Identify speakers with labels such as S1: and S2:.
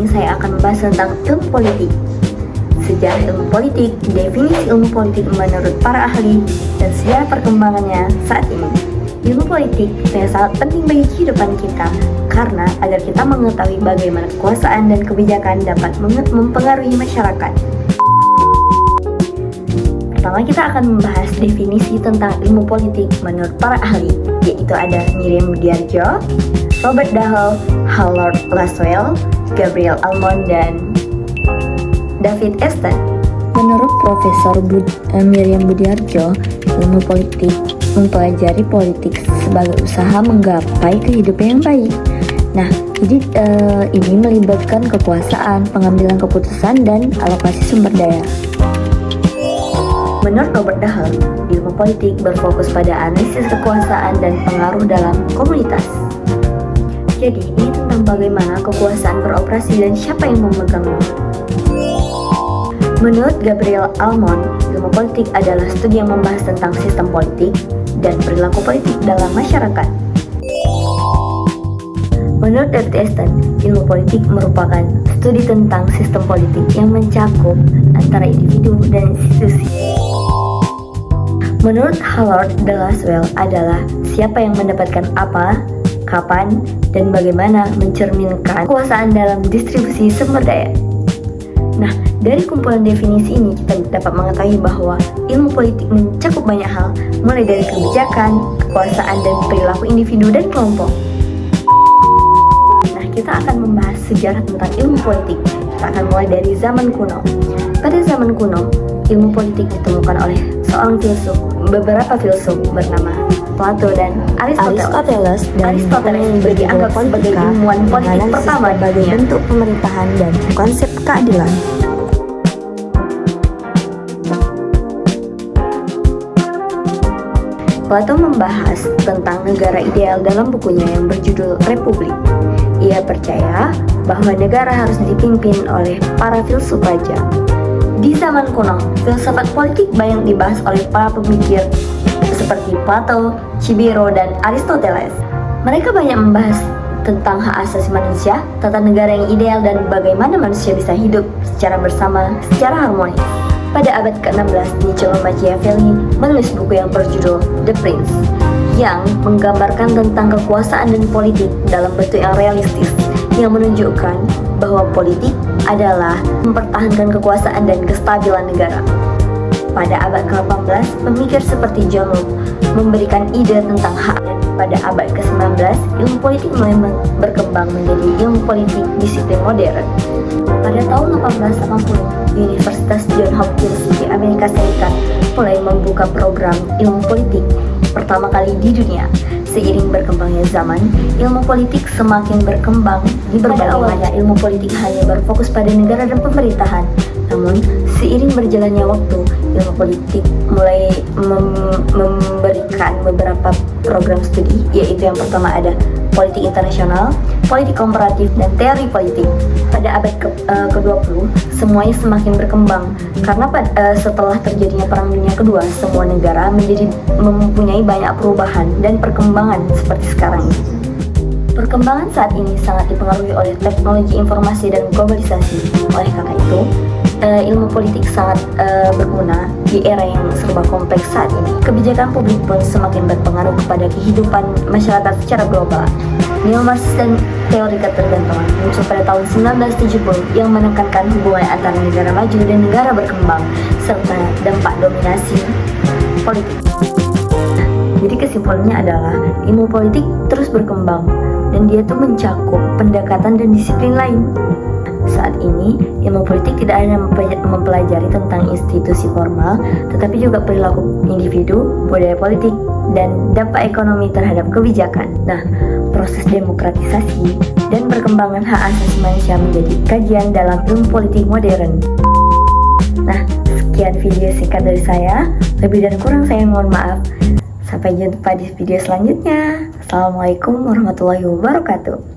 S1: ini saya akan membahas tentang ilmu politik. Sejarah ilmu politik, definisi ilmu politik menurut para ahli, dan sejarah perkembangannya saat ini. Ilmu politik yang sangat penting bagi kehidupan kita, karena agar kita mengetahui bagaimana kekuasaan dan kebijakan dapat mempengaruhi masyarakat. Pertama kita akan membahas definisi tentang ilmu politik menurut para ahli, yaitu ada Miriam Budiarjo, Robert Dahl, Howard Laswell, Gabriel Almond, dan David Easton.
S2: Menurut Profesor Miriam Budiarjo, ilmu politik mempelajari politik sebagai usaha menggapai kehidupan yang baik. Nah, ini melibatkan kekuasaan, pengambilan keputusan, dan alokasi sumber daya.
S1: Menurut Robert Dahl, ilmu politik berfokus pada analisis kekuasaan dan pengaruh dalam komunitas. Jadi, ini tentang bagaimana kekuasaan beroperasi dan siapa yang memegangnya. Menurut Gabriel Almond, ilmu politik adalah studi yang membahas tentang sistem politik dan perilaku politik dalam masyarakat. Menurut David Easton, ilmu politik merupakan studi tentang sistem politik yang mencakup antara individu dan institusi. Menurut Howard Laswell adalah siapa yang mendapatkan apa, kapan, dan bagaimana mencerminkan kekuasaan dalam distribusi sumber daya. Nah, dari kumpulan definisi ini kita dapat mengetahui bahwa ilmu politik mencakup banyak hal, mulai dari kebijakan, kekuasaan, dan perilaku individu dan kelompok. Nah, kita akan membahas sejarah tentang ilmu politik. Kita akan mulai dari zaman kuno. Pada zaman kuno, ilmu politik ditemukan oleh beberapa filsuf bernama Plato dan
S2: Aristoteles
S1: dianggap sebagai ilmuwan politik pertama
S2: sebagai bentuk pemerintahan dan konsep keadilan.
S1: Plato membahas tentang negara ideal dalam bukunya yang berjudul Republik. Ia percaya bahwa negara harus dipimpin oleh para filsuf raja. Di zaman kuno, filsafat politik banyak dibahas oleh para pemikir seperti Plato, Cibero, dan Aristoteles. Mereka banyak membahas tentang hak asasi manusia, tata negara yang ideal, dan bagaimana manusia bisa hidup secara bersama, secara harmonis. Pada abad ke-16, Niccolo Machiavelli menulis buku yang berjudul The Prince, yang menggambarkan tentang kekuasaan dan politik dalam bentuk yang realistis, yang menunjukkan bahwa politik adalah mempertahankan kekuasaan dan kestabilan negara. Pada abad ke-18, pemikir seperti John Locke memberikan ide tentang hak. Pada abad ke-19, ilmu politik mulai berkembang menjadi ilmu politik disiplin modern. Pada tahun 1880, Universitas Johns Hopkins di Amerika Serikat mulai membuka program ilmu politik pertama kali di dunia. Seiring berkembangnya zaman, ilmu politik semakin berkembang di berbagai awalnya ilmu politik hanya berfokus pada negara dan pemerintahan. Namun, seiring berjalannya waktu, ilmu politik mulai memberikan beberapa program studi, yaitu yang pertama ada politik internasional, politik komparatif, dan teori politik. Pada abad ke-20, semuanya semakin berkembang karena setelah terjadinya Perang Dunia Kedua, semua negara mempunyai banyak perubahan dan perkembangan seperti sekarang ini. Perkembangan saat ini sangat dipengaruhi oleh teknologi informasi dan globalisasi. Oleh karena itu, ilmu politik sangat berguna di era yang serba kompleks saat ini. Kebijakan publik pun semakin berpengaruh kepada kehidupan masyarakat secara global. Neo-Marxis dan teori ketergantungan muncul pada tahun 1970 yang menekankan hubungan antara negara maju dan negara berkembang serta dampak dominasi politik. Jadi kesimpulannya adalah ilmu politik terus berkembang dan dia tuh mencakup pendekatan dan disiplin lain. Saat ini, ilmu politik tidak hanya mempelajari tentang institusi formal, tetapi juga perilaku individu, budaya politik, dan dampak ekonomi terhadap kebijakan. Nah, proses demokratisasi dan perkembangan hak asasi manusia menjadi kajian dalam ilmu politik modern. Nah, sekian video singkat dari saya. Lebih dan kurang saya mohon maaf. Sampai jumpa di video selanjutnya. Assalamualaikum warahmatullahi wabarakatuh.